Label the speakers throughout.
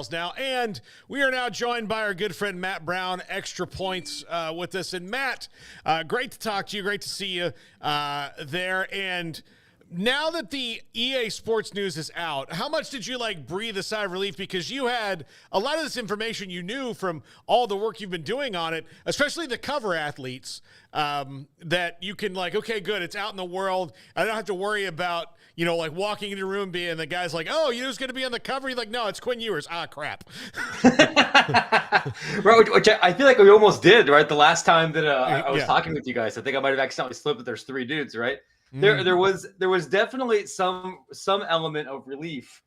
Speaker 1: now, and we are now joined by our good friend Matt Brown, Extra Points, with us. And Matt, great to talk to you. Great to see you there. And now that the EA Sports news is out, how much did you breathe a sigh of relief? Because you had a lot of this information you knew from all the work you've been doing on it, especially the cover athletes, that you can okay, good, it's out in the world. I don't have to worry about, walking into a room being the guy's like, oh, you know who's going to be on the cover? You're like, no, it's Quinn Ewers. Ah, crap.
Speaker 2: Right, which I feel like we almost did, right? The last time that I was talking with you guys, I think I might have accidentally slipped that there's three dudes, right? There was definitely some element of relief.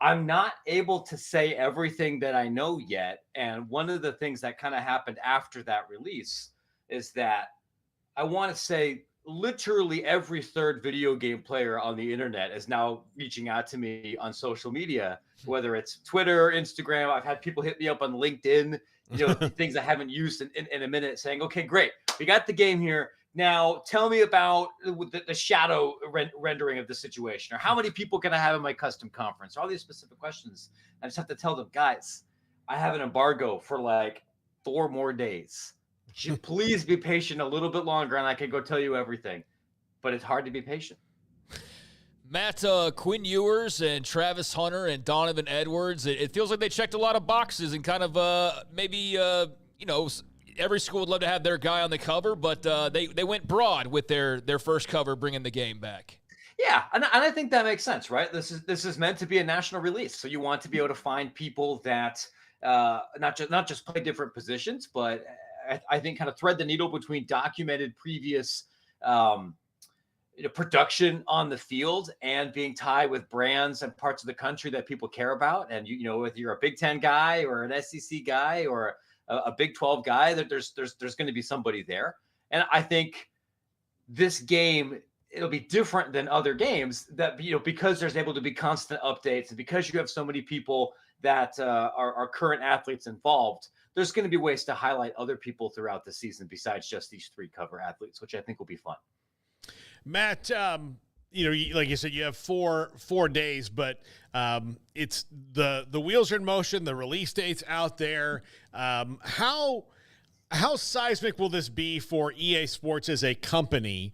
Speaker 2: I'm not able to say everything that I know yet. And one of the things that kind of happened after that release is that I want to say literally every third video game player on the internet is now reaching out to me on social media, whether it's Twitter, Instagram. I've had people hit me up on LinkedIn, things I haven't used in a minute, saying, okay, great, we got the game here. Now tell me about the shadow rendering of the situation, or how many people can I have in my custom conference, all these specific questions. I just have to tell them, guys, I have an embargo for 4 more days. Please be patient a little bit longer, and I can go tell you everything. But it's hard to be patient.
Speaker 3: Matt, Quinn Ewers and Travis Hunter and Donovan Edwards, it feels like they checked a lot of boxes and kind of every school would love to have their guy on the cover, but they went broad with their first cover, bringing the game back.
Speaker 2: Yeah, and I think that makes sense, right? This is meant to be a national release, so you want to be able to find people that not just play different positions, but I think kind of thread the needle between documented previous production on the field and being tied with brands and parts of the country that people care about. And whether you're a Big Ten guy or an SEC guy or a Big 12 guy, that there's going to be somebody there. And I think this game, it'll be different than other games that, because there's able to be constant updates, and because you have so many people that are current athletes involved, there's going to be ways to highlight other people throughout the season besides just these 3 cover athletes, which I think will be fun.
Speaker 1: Matt, like you said, you have four days, but it's the wheels are in motion. The release date's out there. How seismic will this be for EA Sports as a company?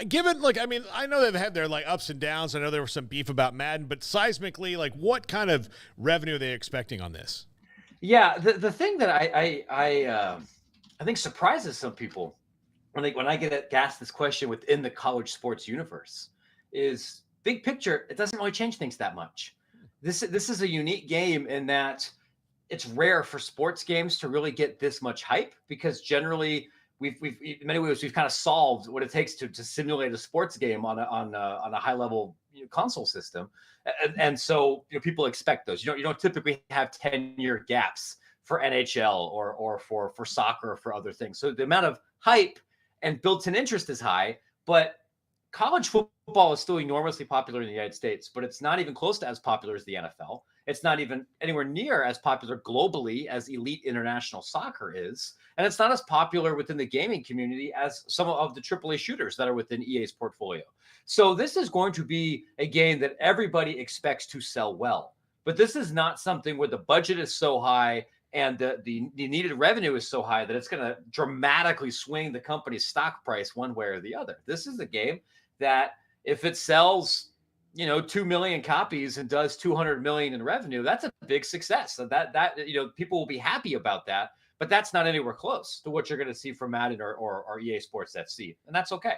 Speaker 1: Given, I know they've had their ups and downs. I know there was some beef about Madden, but seismically, what kind of revenue are they expecting on this?
Speaker 2: Yeah, the thing that I think surprises some people when I get asked this question within the college sports universe is, big picture, it doesn't really change things that much. This is a unique game in that it's rare for sports games to really get this much hype, because generally we've in many ways we've kind of solved what it takes to simulate a sports game on a high level console system, and so people expect those. You don't typically have 10-year gaps for NHL or for soccer or for other things. So the amount of hype and built-in interest is high, but college football is still enormously popular in the United States, but it's not even close to as popular as the NFL. It's not even anywhere near as popular globally as elite international soccer is. And it's not as popular within the gaming community as some of the AAA shooters that are within EA's portfolio. So this is going to be a game that everybody expects to sell well. But this is not something where the budget is so high and the needed revenue is so high that it's going to dramatically swing the company's stock price one way or the other. This is a game that if it sells, 2 million copies and does 200 million in revenue, that's a big success. So that people will be happy about that, but that's not anywhere close to what you're going to see from Madden or EA Sports FC, and that's okay.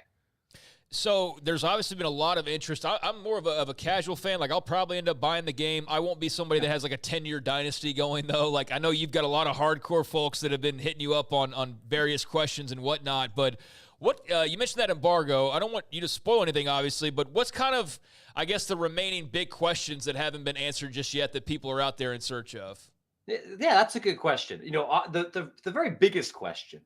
Speaker 3: So there's obviously been a lot of interest. I'm more of a casual fan. I'll probably end up buying the game. I won't be somebody that has a 10-year dynasty going, though. I know you've got a lot of hardcore folks that have been hitting you up on various questions and whatnot. But what you mentioned that embargo. I don't want you to spoil anything, obviously, but what's kind of, I guess, the remaining big questions that haven't been answered just yet that people are out there in search of?
Speaker 2: Yeah, that's a good question. The very biggest question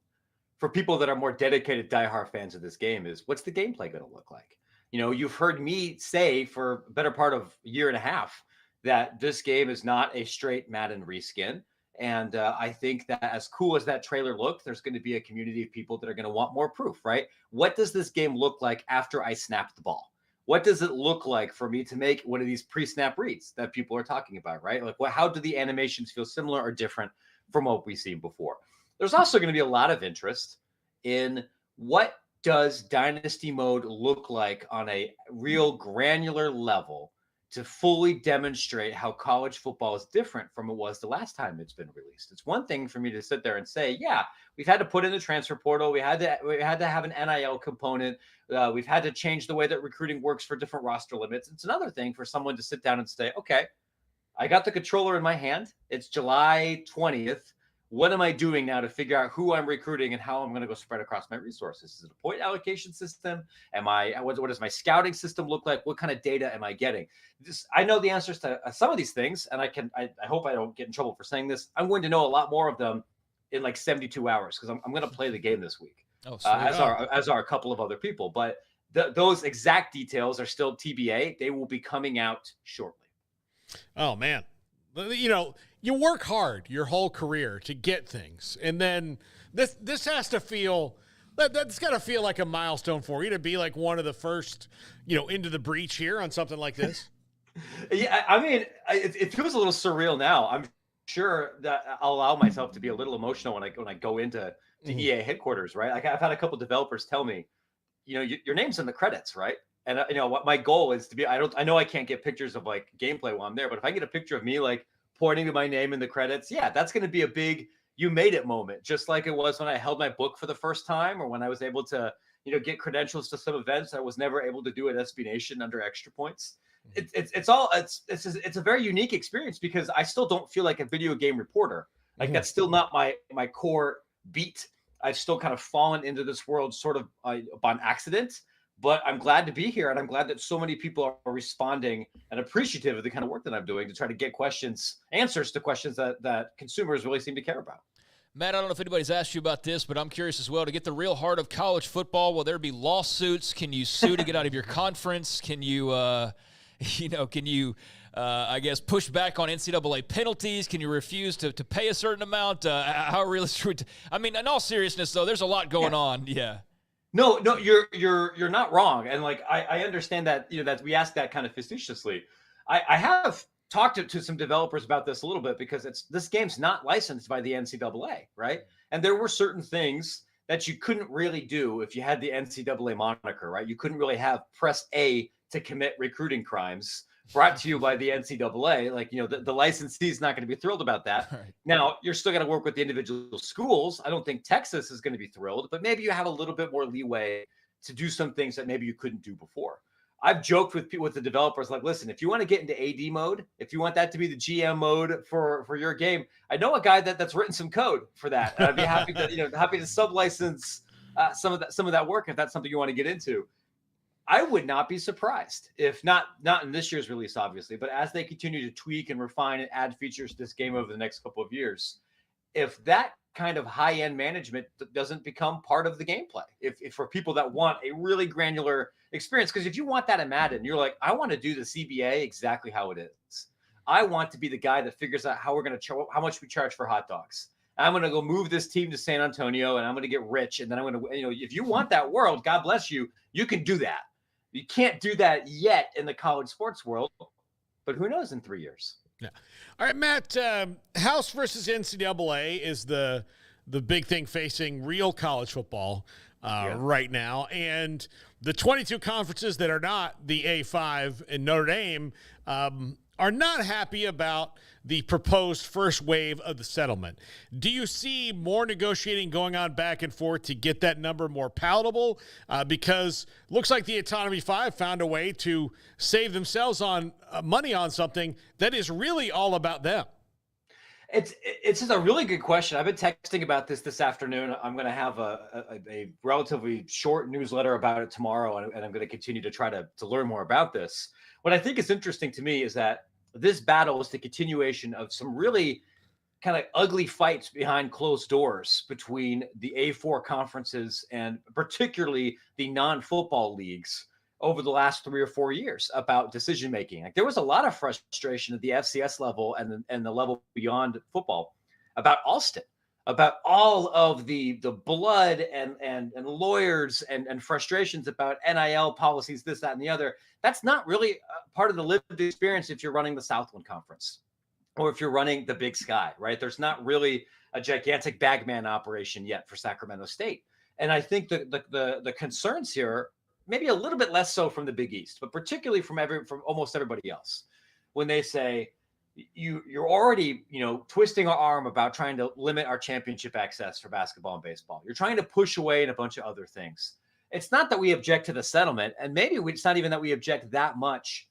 Speaker 2: for people that are more dedicated diehard fans of this game is, what's the gameplay going to look like? You've heard me say for a better part of a year and a half that this game is not a straight Madden reskin. And I think that as cool as that trailer looked, there's going to be a community of people that are going to want more proof, right? What does this game look like after I snap the ball? what does it look like for me to make one of these pre-snap reads that people are talking about, right? Like, how do the animations feel similar or different from what we've seen before? There's also going to be a lot of interest in what does Dynasty Mode look like on a real granular level to fully demonstrate how college football is different from it was the last time it's been released. It's one thing for me to sit there and say, yeah, we've had to put in the transfer portal. We had to have an NIL component. We've had to change the way that recruiting works for different roster limits. It's another thing for someone to sit down and say, okay, I got the controller in my hand. It's July 20th. What am I doing now to figure out who I'm recruiting and how I'm going to go spread across my resources? Is it a point allocation system? What does my scouting system look like? What kind of data am I getting? I know the answers to some of these things, and I hope I don't get in trouble for saying this. I'm going to know a lot more of them in like 72 hours because I'm going to play the game this week, as are a couple of other people. But those exact details are still TBA. They will be coming out shortly.
Speaker 1: Oh, man. You work hard your whole career to get things. And then this has to feel that's got to feel like a milestone for you to be like one of the first, into the breach here on something like this.
Speaker 2: Yeah, I mean, it feels a little surreal now. I'm sure that I'll allow myself to be a little emotional when I go into the EA headquarters, right? Like I've had a couple developers tell me, your name's in the credits, right? And what my goal is to be. I know I can't get pictures of like gameplay while I'm there, but if I get a picture of me like pointing to my name in the credits, yeah, that's going to be a big you made it moment, just like it was when I held my book for the first time, or when I was able to get credentials to some events I was never able to do at SB Nation under extra points. It's a very unique experience because I still don't feel like a video game reporter. Like that's still not my core beat. I've still kind of fallen into this world sort of on accident. But I'm glad to be here, and I'm glad that so many people are responding and appreciative of the kind of work that I'm doing to try to get answers to questions that consumers really seem to care about.
Speaker 3: Matt, I don't know if anybody's asked you about this, but I'm curious as well. To get the real heart of college football, will there be lawsuits? Can you sue to get out of your conference? Can you, I guess, push back on NCAA penalties? Can you refuse to pay a certain amount? How realistic? I mean, in all seriousness, though, there's a lot going on. Yeah.
Speaker 2: No, you're not wrong. And like, I understand that, that we ask that kind of facetiously. I have talked to some developers about this a little bit because this game's not licensed by the NCAA, right? And there were certain things that you couldn't really do if you had the NCAA moniker, right? You couldn't really have press A to commit recruiting crimes brought to you by the NCAA. Like, the licensee is not going to be thrilled about that. Right. Now, you're still going to work with the individual schools. I don't think Texas is going to be thrilled, but maybe you have a little bit more leeway to do some things that maybe you couldn't do before. I've joked with the developers, like, listen, if you want to get into AD mode, if you want that to be the GM mode for your game, I know a guy that's written some code for that. And I'd be happy to sub-license some of that work if that's something you want to get into. I would not be surprised if not in this year's release, obviously, but as they continue to tweak and refine and add features to this game over the next couple of years, if that kind of high-end management doesn't become part of the gameplay, if for people that want a really granular experience, because if you want that in Madden, you're like, I want to do the CBA exactly how it is. I want to be the guy that figures out how we're going to how much we charge for hot dogs. I'm going to go move this team to San Antonio, and I'm going to get rich, and then I'm going to, if you want that world, God bless you, you can do that. You can't do that yet in the college sports world, but who knows in 3 years?
Speaker 1: Yeah. All right, Matt, House versus NCAA is the big thing facing real college football right now. And the 22 conferences that are not the A5 and Notre Dame are not happy about the proposed first wave of the settlement. Do you see more negotiating going on back and forth to get that number more palatable? Because looks like the Autonomy 5 found a way to save themselves on money on something that is really all about them.
Speaker 2: It's just a really good question. I've been texting about this afternoon. I'm going to have a relatively short newsletter about it tomorrow, and I'm going to continue to try to learn more about this. What I think is interesting to me is that this battle is the continuation of some really kind of ugly fights behind closed doors between the A4 conferences and particularly the non-football leagues over the last 3 or 4 years about decision making. Like, there was a lot of frustration at the FCS level and the level beyond football about Alston, about all of the blood and lawyers and frustrations about NIL policies, this, that, and the other. That's not really part of the lived experience if you're running the Southland Conference or if you're running the Big Sky, right? There's not really a gigantic bagman operation yet for Sacramento State. And I think the concerns here, maybe a little bit less so from the Big East, but particularly from almost everybody else, when they say you're already, twisting our arm about trying to limit our championship access for basketball and baseball. You're trying to push away in a bunch of other things. It's not that we object to the settlement, and maybe it's not even that we object that much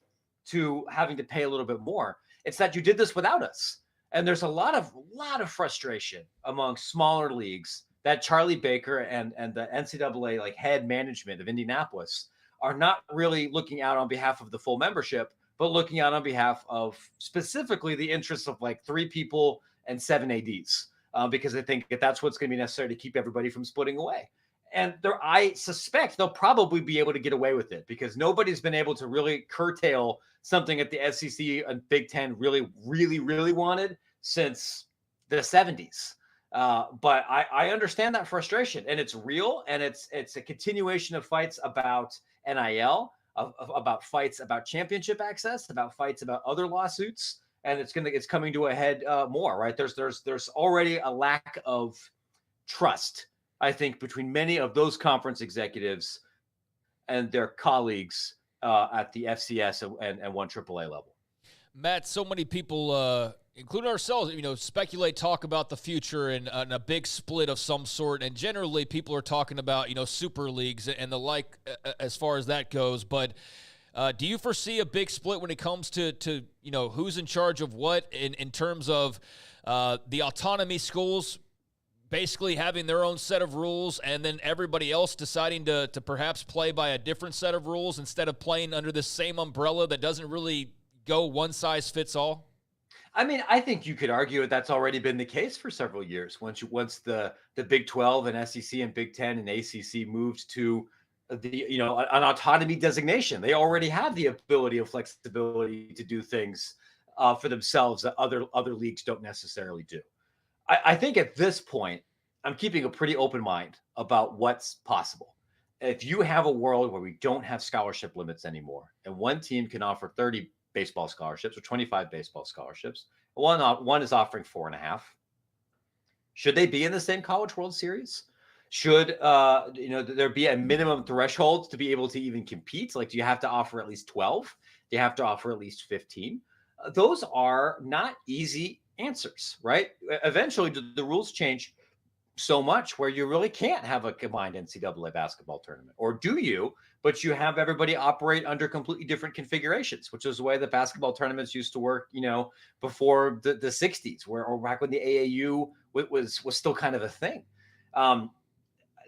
Speaker 2: to having to pay a little bit more. It's that you did this without us. And there's a lot of frustration among smaller leagues that Charlie Baker and the NCAA like head management of Indianapolis are not really looking out on behalf of the full membership, but looking out on behalf of specifically the interests of like 3 people and 7 ADs, because I think that's what's going to be necessary to keep everybody from splitting away. And I suspect they'll probably be able to get away with it because nobody's been able to really curtail something that the SEC and Big Ten really, really, really wanted since the 70s. But I understand that frustration, and it's real, and it's a continuation of fights about NIL, about fights about championship access, about fights about other lawsuits, and it's coming to a head more, right? There's already a lack of trust, I think, between many of those conference executives and their colleagues at the FCS and 1AAA level.
Speaker 3: Matt, so many people, including ourselves, speculate, talk about the future and a big split of some sort. And generally, people are talking about, super leagues and the like as far as that goes. But do you foresee a big split when it comes to who's in charge of what in terms of the autonomy schools basically having their own set of rules and then everybody else deciding to perhaps play by a different set of rules instead of playing under the same umbrella that doesn't really go one size fits all?
Speaker 2: I mean, I think you could argue that that's already been the case for several years. Once the Big 12 and SEC and Big 10 and ACC moved to the an autonomy designation, they already have the ability and flexibility to do things for themselves that other leagues don't necessarily do. I think at this point, I'm keeping a pretty open mind about what's possible. If you have a world where we don't have scholarship limits anymore, and one team can offer 30 baseball scholarships or 25 baseball scholarships, one is offering 4.5. Should they be in the same College World Series? Should there be a minimum threshold to be able to even compete? Like, do you have to offer at least 12? Do you have to offer at least 15? Those are not easy answers, right? Eventually, the rules change so much where you really can't have a combined NCAA basketball tournament. Or do you? But you have everybody operate under completely different configurations, which is the way the basketball tournaments used to work, before the 60s, or back when the AAU was still kind of a thing.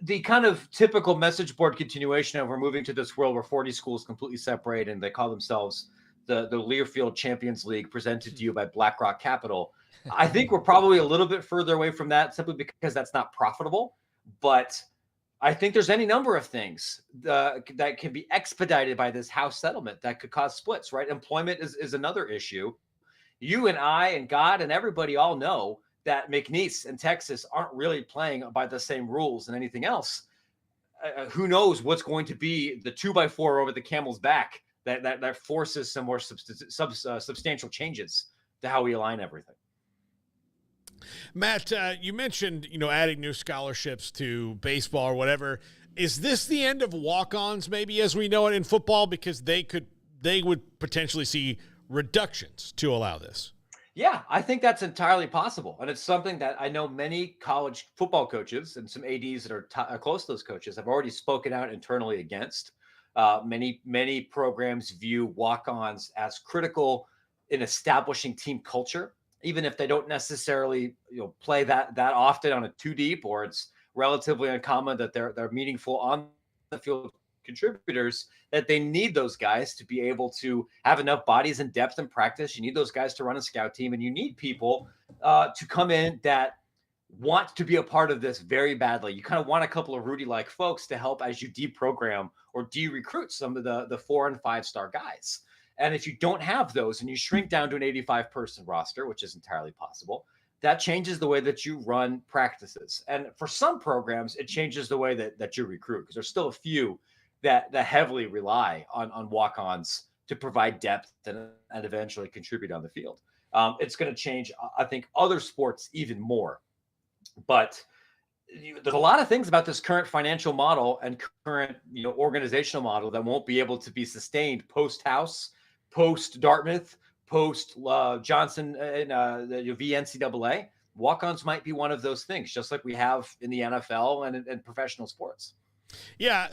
Speaker 2: The kind of typical message board continuation of we're moving to this world where 40 schools completely separate and they call themselves the Learfield Champions League, presented to you by BlackRock Capital. I think we're probably a little bit further away from that simply because that's not profitable. But I think there's any number of things that can be expedited by this House settlement that could cause splits, right? Employment is another issue. You and I and God and everybody all know that McNeese and Texas aren't really playing by the same rules and anything else. Who knows what's going to be the 2x4 over the camel's back that forces some more substantial changes to how we align everything.
Speaker 1: Matt, you mentioned, adding new scholarships to baseball or whatever. Is this the end of walk-ons maybe as we know it in football? Because they would potentially see reductions to allow this.
Speaker 2: Yeah, I think that's entirely possible. And it's something that I know many college football coaches and some ADs that are close to those coaches have already spoken out internally against. Many programs view walk-ons as critical in establishing team culture, even if they don't necessarily play that often on a 2-deep, or it's relatively uncommon that they're meaningful on the field contributors, that they need those guys to be able to have enough bodies and depth and practice. You need those guys to run a scout team, and you need people to come in that want to be a part of this very badly. You kind of want a couple of Rudy-like folks to help as you deprogram or de-recruit some of the 4- and 5-star guys. And if you don't have those and you shrink down to an 85-person roster, which is entirely possible, that changes the way that you run practices. And for some programs, it changes the way that you recruit, because there's still a few that heavily rely on walk-ons to provide depth and eventually contribute on the field. It's going to change, I think, other sports even more. But there's a lot of things about this current financial model and current, organizational model that won't be able to be sustained post House, post Dartmouth, post Johnson and the NCAA. Walk-ons might be one of those things, just like we have in the NFL and in professional sports.
Speaker 1: Yeah,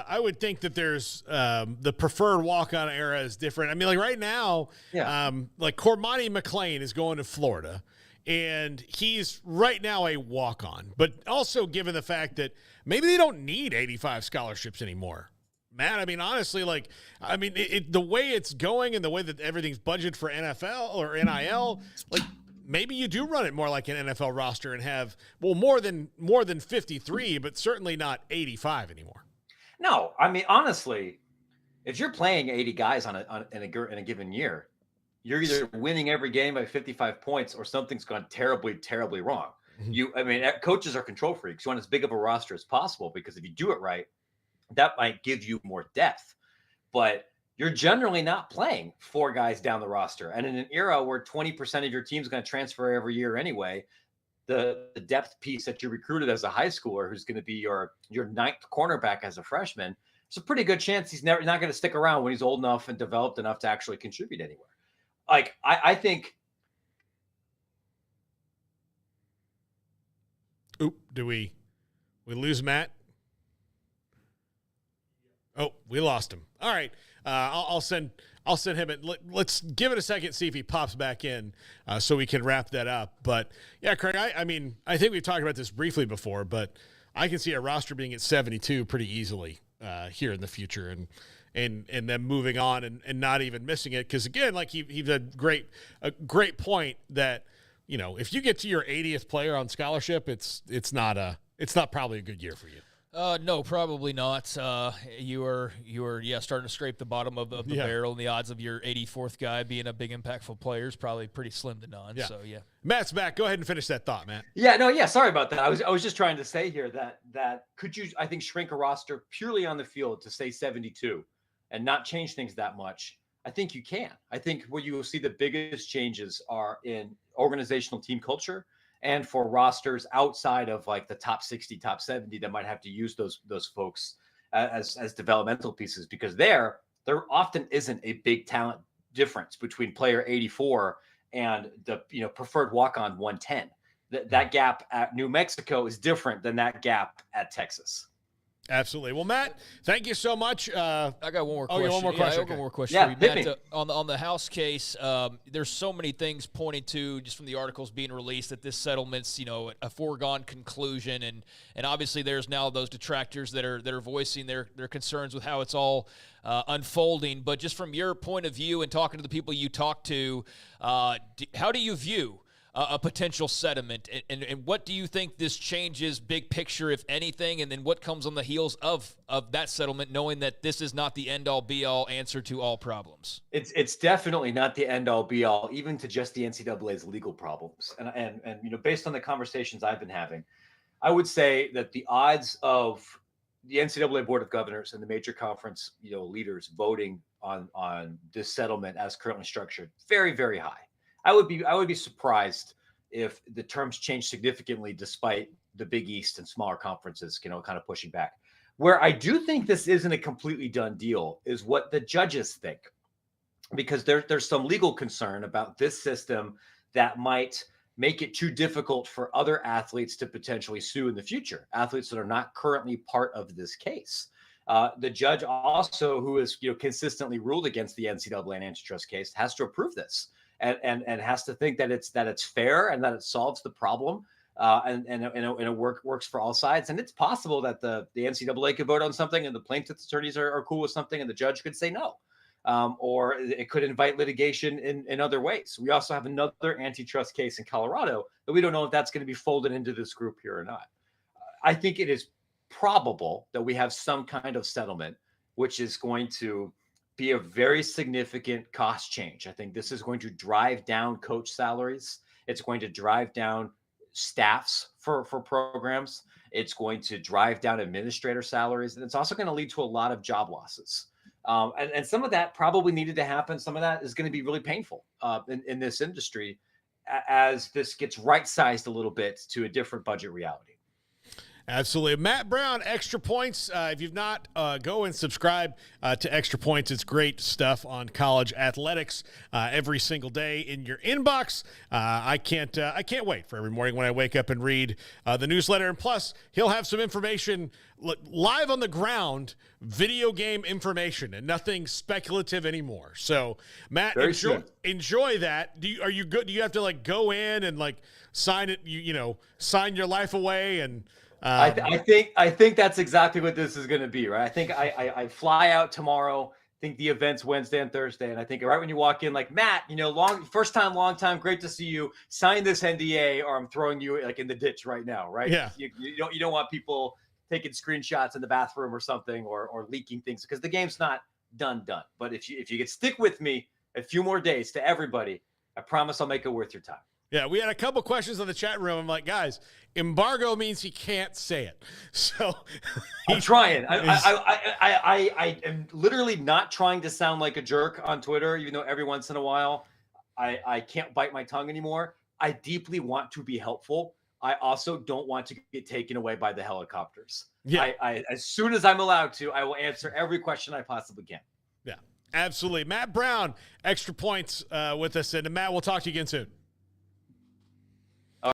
Speaker 1: I would think that there's the preferred walk-on era is different. I mean, like right now, like Cormani McLean is going to Florida, and he's right now a walk-on. But also given the fact that maybe they don't need 85 scholarships anymore. Matt, I mean, honestly, the way it's going and the way that everything's budgeted for NFL or NIL, like maybe you do run it more like an NFL roster and have, more than 53, but certainly not 85 anymore.
Speaker 2: No, I mean, honestly, if you're playing 80 guys in a given year, you're either winning every game by 55 points or something's gone terribly, terribly wrong. Coaches are control freaks. You want as big of a roster as possible, because if you do it right, that might give you more depth. But you're generally not playing 4 guys down the roster. And in an era where 20% of your team's going to transfer every year anyway, the depth piece that you recruited as a high schooler, who's going to be your ninth cornerback as a freshman, there's a pretty good chance he's not going to stick around when he's old enough and developed enough to actually contribute anywhere. Like, I think.
Speaker 1: Oop, do we lose Matt? Oh, we lost him. All right. I'll send him it. Let's give it a second, see if he pops back in, so we can wrap that up. But yeah, Craig, I mean, I think we've talked about this briefly before, but I can see a roster being at 72 pretty easily here in the future, and then moving on and not even missing it. Because again, like he's a great point that, if you get to your 80th player on scholarship, it's not probably a good year for you.
Speaker 3: No, probably not. You are starting to scrape the bottom of the barrel, and the odds of your 84th guy being a big impactful player is probably pretty slim to none. Yeah. So yeah.
Speaker 1: Matt's back. Go ahead and finish that thought, Matt.
Speaker 2: Yeah, sorry about that. I was just trying to say here that could you, I think, shrink a roster purely on the field to say 72 and not change things that much? I think you can. I think where you will see the biggest changes are in organizational team culture, and for rosters outside of like the top 60, top 70 that might have to use those folks as developmental pieces, because there often isn't a big talent difference between player 84 and the preferred walk-on 110. That gap at New Mexico is different than that gap at Texas.
Speaker 1: Absolutely. Well, Matt, thank you so much.
Speaker 3: I got one more question.
Speaker 1: One more question.
Speaker 3: I got one more question
Speaker 2: for
Speaker 3: you, Matt. On the House case, there's so many things pointing to, just from the articles being released, that this settlement's a foregone conclusion, and obviously there's now those detractors that are voicing their concerns with how it's all unfolding. But just from your point of view and talking to the people you talk to, how do you view a potential settlement, and what do you think this changes big picture, if anything, and then what comes on the heels of that settlement, knowing that this is not the end-all be-all answer to all problems?
Speaker 2: It's definitely not the end-all be-all, even to just the NCAA's legal problems. And based on the conversations I've been having, I would say that the odds of the NCAA Board of Governors and the major conference leaders voting on this settlement as currently structured, very, very high. I would be surprised if the terms change significantly, despite the Big East and smaller conferences, kind of pushing back. Where I do think this isn't a completely done deal is what the judges think, because there's some legal concern about this system that might make it too difficult for other athletes to potentially sue in the future, athletes that are not currently part of this case. The judge also, who has consistently ruled against the NCAA and antitrust case, has to approve this. And has to think that it's fair and that it solves the problem, and it works for all sides. And it's possible that the NCAA could vote on something and the plaintiff's attorneys are cool with something and the judge could say no, or it could invite litigation in other ways. We also have another antitrust case in Colorado that we don't know if that's going to be folded into this group here or not. I think it is probable that we have some kind of settlement, which is going to be a very significant cost change. I think this is going to drive down coach salaries It's going to drive down staffs for programs. It's going to drive down administrator salaries, and it's also going to lead to a lot of job losses. And some of that probably needed to happen. Some of that is going to be really painful in this industry as this gets right-sized a little bit to a different budget reality.
Speaker 1: Absolutely. Matt Brown, Extra Points. If you've not, go and subscribe to Extra Points. It's great stuff on college athletics every single day in your inbox. I can't wait for every morning when I wake up and read the newsletter. And plus, he'll have some information live on the ground, video game information, and nothing speculative anymore. So, Matt, enjoy that. Do you good? Do you have to like go in and like sign it? Sign your life away and.
Speaker 2: I think that's exactly what this is going to be, right? I think I fly out tomorrow. I think the event's Wednesday and Thursday, and I think right when you walk in, like Matt, first time, long time, great to see you. Sign this NDA, or I'm throwing you like in the ditch right now, right?
Speaker 1: Yeah.
Speaker 2: You don't want people taking screenshots in the bathroom or something, or leaking things because the game's not done. But if you could stick with me a few more days, to everybody, I promise I'll make it worth your time.
Speaker 1: Yeah, we had a couple questions in the chat room. I'm like, guys, embargo means he can't say it. So
Speaker 2: I'm trying. I am literally not trying to sound like a jerk on Twitter, even though every once in a while I can't bite my tongue anymore. I deeply want to be helpful. I also don't want to get taken away by the helicopters. Yeah. I as soon as I'm allowed to, I will answer every question I possibly can.
Speaker 1: Yeah, absolutely. Matt Brown, Extra Points with us. And Matt, we'll talk to you again soon.